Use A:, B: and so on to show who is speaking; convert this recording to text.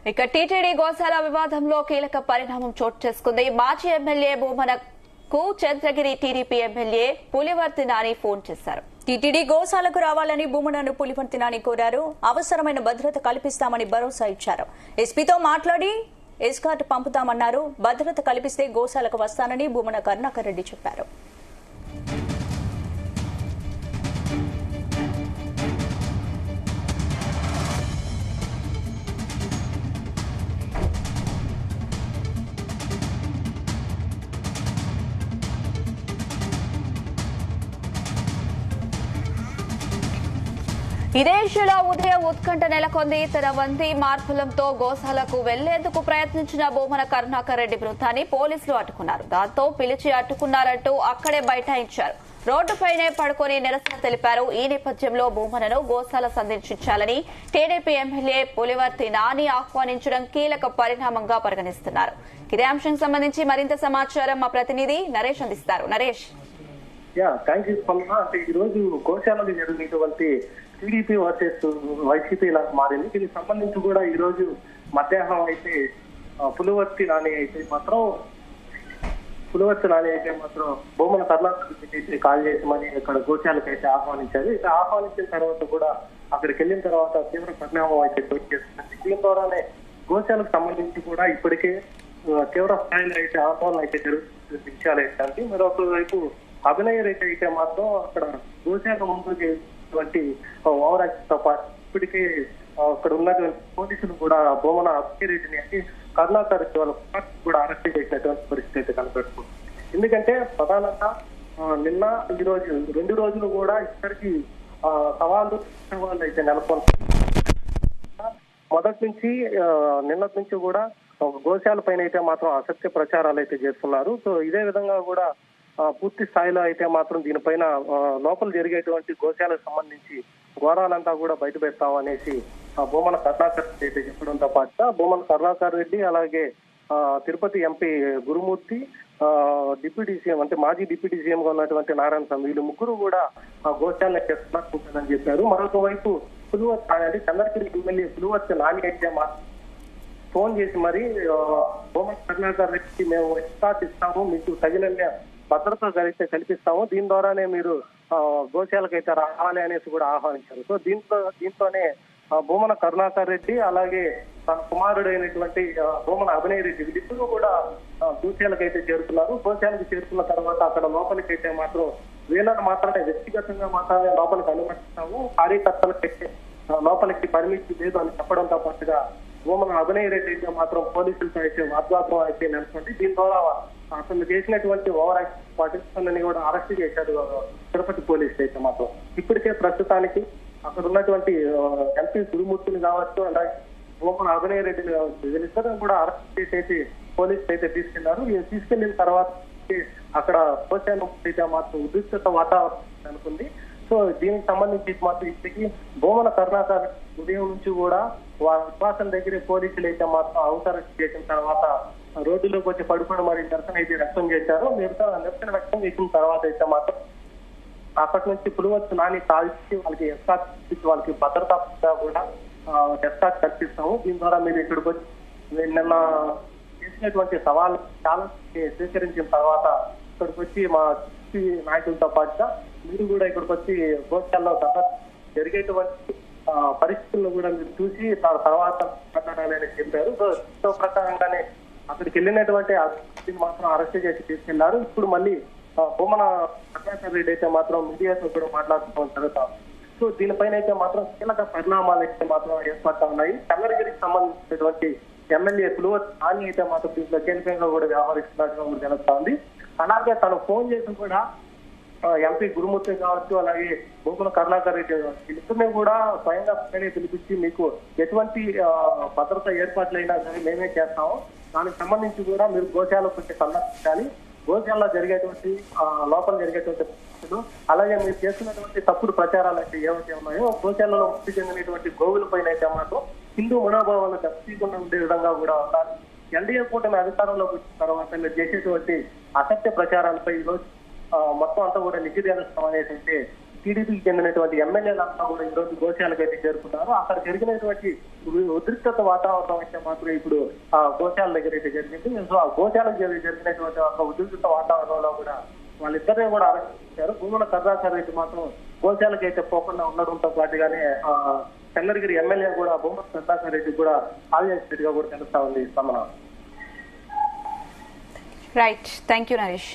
A: ఇక టీటీడీ గోశాల వివాదంలో కీలక పరిణామం చోటు చేసుకుంది. మాజీ ఎమ్మెల్యే భూమనకు Chandragiri TDP MLA Pulivarthi Nani phone చేశారు. టీటీడీ గోశాలకు రావాలని భూమనను పులివర్తి నాని కోరారు. అవసరమైన భద్రత కల్పిస్తామని భరోసా ఇచ్చారు. ఎస్పీతో మాట్లాడి ఎస్కార్ట్ పంపుతామన్నారు. భద్రత కల్పిస్తే గోశాలకు వస్తానని భూమన కరుణాకర్ రెడ్డి చెప్పారు. ఇదే ఇష్యూలో ఉదయం ఉత్కంఠ నెలకొంది. తన వంతి మార్పులంతో గోశాలకు వెళ్లేందుకు ప్రయత్నించిన భూమన కరుణాకర్ రెడ్డి బృందాన్ని పోలీసులు అడ్డుకున్నారు. దాంతో పిలిచి అడ్డుకున్నారంటూ అక్కడే బైఠాయించారు. రోడ్డుపైనే పడుకుని నిరసన తెలిపారు. ఈ నేపథ్యంలో భూమనను గోశాల సందర్శించాలని టీడీపీ ఎమ్మెల్యే పులివర్తి నాని ఆహ్వానించడం కీలక పరిణామంగా పరిగణిస్తున్నారు. ఇదే అంశానికి సంబంధించి మరింత సమాచారం మా ప్రతినిధి నరేష్ అందిస్తారు. నరేష్.
B: అంటే ఈ రోజు గోశాలలో జరిగినటువంటి టీడీపీ వర్సెస్ వైసీపీ ఇలా మారింది. దీనికి సంబంధించి కూడా ఈ రోజు మధ్యాహ్నం అయితే పులివర్తి నాని అయితే మాత్రం భూమన కర్ణాకర్ కాల్ చేసి మరి ఇక్కడ గోశాలకు అయితే ఆహ్వానించారు. ఇక ఆహ్వానించిన తర్వాత కూడా అక్కడికి వెళ్ళిన తర్వాత తీవ్ర పరిణామం అయితే చోటు చేస్తుంది. దీని ద్వారానే గోశాలకు సంబంధించి కూడా ఇప్పటికే తీవ్ర స్థాయిలో అయితే ఆందోళన అయితే జరుగుతున్న విషయాలు ఏంటంటే మరొక వైపు అభినయ రేట్ అయితే మాత్రం అక్కడ గోశాల ముందు చేసినటువంటి ఓవర్ యాక్షన్ తో పాటు ఇప్పటికే అక్కడ ఉన్నటువంటి పోలీసులు కూడా భూమన అభినయ రెడ్డిని అంటే కర్ణాకర్ వాళ్ళ కూడా అరెస్ట్ చేసినటువంటి పరిస్థితి అయితే కనపడుతుంది. ఎందుకంటే ప్రధానంగా నిన్న ఈ రోజు 2 రోజులు కూడా ఇక్కడికి సవాళ్ళు అయితే నెలకొల్పారు. మొదటి నుంచి నిన్నటి నుంచి కూడా గోశాల పైన అయితే మాత్రం అసత్య ప్రచారాలు అయితే చేస్తున్నారు. సో ఇదే విధంగా కూడా పూర్తి స్థాయిలో అయితే మాత్రం దీనిపైన లోపల జరిగేటువంటి గోశాలకు సంబంధించి ఘోరాలంతా కూడా బయట పెడతామనేసి భూమన కరుణాకర్ రెడ్డి చెప్పడంతో పాటుగా భూమన కరుణాకర్ రెడ్డి అలాగే తిరుపతి ఎంపీ గురుమూర్తి డిప్యూటీ సీఎం అంటే మాజీ డిప్యూటీ సీఎం గా ఉన్నటువంటి నారాయణ స్వామి వీళ్ళు ముగ్గురు కూడా గోశాలను చేస్తున్నారని చెప్పారు. మరొక వైపు పులివర్తి అంటే చంద్రగిరి ఎమ్మెల్యే పులివర్తి నాని అయితే మాత్రం ఫోన్ చేసి మరి భూమన కరుణాకర్ రెడ్డి మేము ఎస్కార్ట్ ఇస్తాము, మీకు తగిన భద్రత కల్పిస్తాము, దీని ద్వారానే మీరు గోశాలకైతే రావాలి అనేసి కూడా ఆహ్వానించారు. సో దీంతోనే భూమన కరుణాకర్ రెడ్డి అలాగే తన కుమారుడైనటువంటి భూమన అభినయ రెడ్డి వీళ్ళిద్దరూ కూడా గోశాలకైతే చేరుతున్నారు. గోశాలకు చేరుకున్న తర్వాత అక్కడ లోపలికైతే మాత్రం వీళ్ళని మాత్రమే వ్యక్తిగతంగా మాత్రమే లోపలికి అనుమతిస్తాము, కార్యకర్తలకైతే లోపలికి పర్మిషన్ లేదు అని చెప్పడంతో పాటుగా భూమన అభినయ రెడ్డి అయితే మాత్రం పోలీసులతో అయితే వాగ్వాదం అయితే నెలకొంది. దీని ద్వారా అతను చేసినటువంటి ఓవర్ యాక్షన్ పాటిస్తానని కూడా అరెస్ట్ చేశారు తిరుపతి పోలీసులు అయితే మాత్రం. ఇప్పటికే ప్రస్తుతానికి అక్కడ ఉన్నటువంటి ఎంపీ గురుమూర్తిని కావచ్చు అలాగే భూమన అభినయ రెడ్డిని కావచ్చు వీళ్ళిద్దరూ కూడా అరెస్ట్ చేసి అయితే పోలీసులు అయితే తీసుకెళ్లారు. తీసుకెళ్లిన తర్వాత అక్కడ గోశాల అయితే మాత్రం ఉద్రిక్తత వాతావరణం అనుకుంది. సో దీనికి సంబంధించి మాత్రం ఇప్పటికీ భూమన కరుణాకర్ ఉదయం నుంచి కూడా వాళ్ళ నివాసం దగ్గరే పోలీసులు అయితే మాత్రం అవసరం చేసిన తర్వాత రోడ్డులోకి వచ్చి పడుకోవడం మరి నిరసన అయితే వ్యక్తం చేశారు. నిరసన వ్యక్తం చేసిన తర్వాత అయితే మాత్రం అప్పటి నుంచి పులివర్తి నాని కాల్చి వాళ్ళకి ఎస్కార్ట్ వాళ్ళకి భద్రత కూడా ఎస్కార్ట్ కల్పిస్తాము, దీని ద్వారా మీరు ఇక్కడికి వచ్చి నిన్న చేసినటువంటి సవాళ్ళు చాలా స్వీకరించిన తర్వాత ఇక్కడికి వచ్చి మా నాయకులతో పాటుగా మీరు కూడా ఇక్కడికి వచ్చి గోశాలలో జరిగేటువంటి పరిస్థితులను కూడా మీరు చూసి తర్వాత మాట్లాడాలని చెప్పారు. సో ప్రకారంగానే అక్కడికి వెళ్ళినటువంటి మాత్రం అరెస్ట్ చేసి తీసుకెళ్లారు. ఇప్పుడు మళ్ళీ భూమన కరుణాకర్ రెడ్డి అయితే మాత్రం మీడియాతో కూడా మాట్లాడుకోవడం జరుగుతాం. సో దీనిపైన అయితే మాత్రం కీలక పరిణామాలు అయితే మాత్రం ఏర్పడతా ఉన్నాయి. చంద్రగిరికి సంబంధించినటువంటి ఎమ్మెల్యే పులివర్తి నాని అయితే మాత్రం దీంట్లో కీలకంగా కూడా వ్యవహరిస్తున్నట్టుగా కూడా తెలుస్తా ఉంది. అలాగే తను ఫోన్ చేసి కూడా ఎంపీ గురుమూర్తి కావచ్చు అలాగే భూమన కరుణాకర్ రెడ్డి వీళ్ళిద్దరినీ కూడా స్వయంగా పిలిపించి మీకు ఎటువంటి భద్రత ఏర్పాట్లైనా సరే మేమే చేస్తాము, దానికి సంబంధించి కూడా మీరు గోశాలకు వచ్చి సందర్శించాలి, గోశాలలో జరిగేటువంటి లోపల జరిగేటువంటి పరిస్థితులు అలాగే మీరు చేస్తున్నటువంటి తప్పుడు ప్రచారాలు అయితే ఏవైతే ఉన్నాయో గోశాలలో మృతి చెందినటువంటి గోవుల పైన అయితే మాత్రం హిందూ మనోభావాలు దెబ్బతీయకుండా ఉండే విధంగా కూడా ఉండాలి. ఎన్డీఏ కూటమి అధికారంలోకి వచ్చిన తర్వాత మీరు చేసేటువంటి అసత్య ప్రచారాలపై ఈరోజు మొత్తం అంతా కూడా నిషేధిస్తాం అనేసి టీడీపీకి చెందినటువంటి ఎమ్మెల్యేలంతా కూడా ఈ రోజు గోశాలకు అయితే చేరుకున్నారు. అక్కడ జరిగినటువంటి ఉద్రిక్తత వాతావరణం అయితే మాత్రం ఇప్పుడు ఆ గోశాల దగ్గర అయితే జరిగింది. సో ఆ గోశాలకు జరిగినటువంటి ఒక ఉద్రిక్త వాతావరణంలో కూడా వాళ్ళిద్దరినీ కూడా అరెస్ట్ చేశారు. భూముల కరుణాకర్ రెడ్డి మాత్రం గోశాలకు అయితే పోకుండా ఉండడంతో పాటుగానే చంద్రగిరి ఎమ్మెల్యే కూడా భూముల కరుణాకర్ రెడ్డి కూడా హాల్ చేసినట్టుగా కూడా తెలుస్తా ఉంది.
A: Right, thank you Naresh.